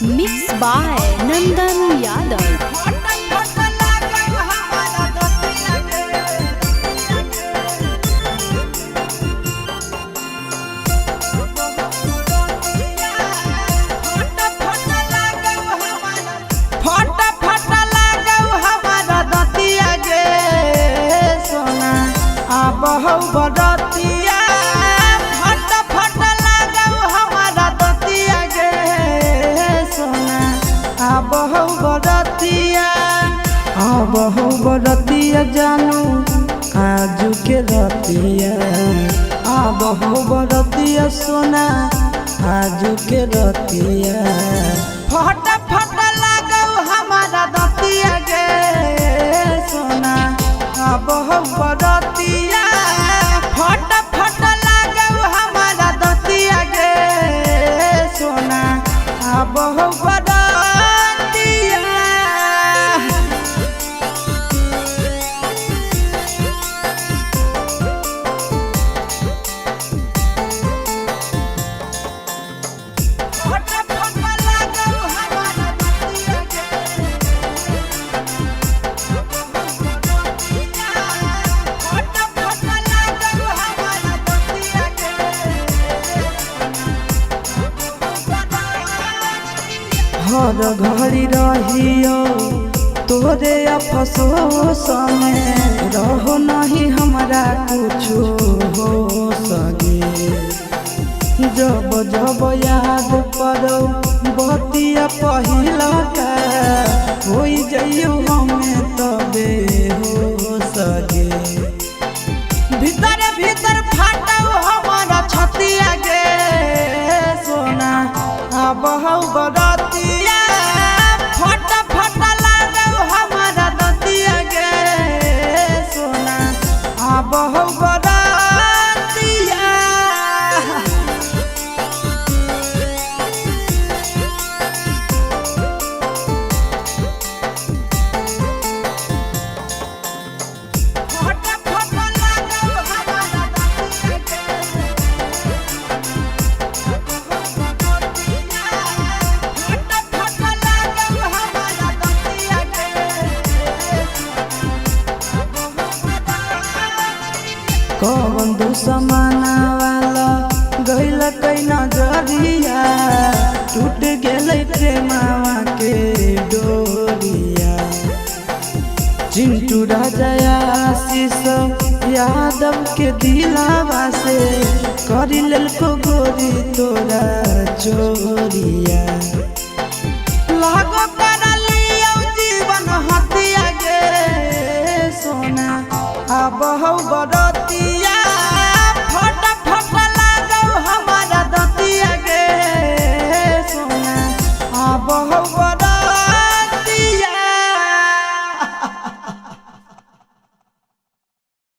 Mixed by Nandan Yadav. बहु बरतिया फट फट लागौ हमारा दतिया गे सोना बहु बरतिया जानू आजू के रतिया बहु बरतिया सोना आजू के रतिया फट फट लागौ हमारा दतिया गे सोना बहु बरतिया फट फट लागौ हमारा दतिया गे सोना बहु बरतिया फट फट लागौ हमारा दतिया हर घड़ी रहियो तोरे अफसोस में रहो नहीं हमारा कुछ हो सके जब जब याद पड़ो बतिया पहिला का हो जाइयो हमें तबे हो सके भीतर भीतर फाटो हमारा छतिया गे सोना बहु बरतिया फट फट लागौ हमारा दतिया गे सोना बहु बरतिया फट फट लागौ हमारा दतिया गे कौन दुश्मना वाला गइल कई नजरिया टूट गेलै प्रेमावा के डोरिया चिंटू राजा आशीष यादव के दिलावा से करी लेलको गोरी तोरा चोरिया लागो करलियो जीवन हतिया गे सोना बहु बरतिया फट फट लागौ हमारा दतिया गे सोना बहु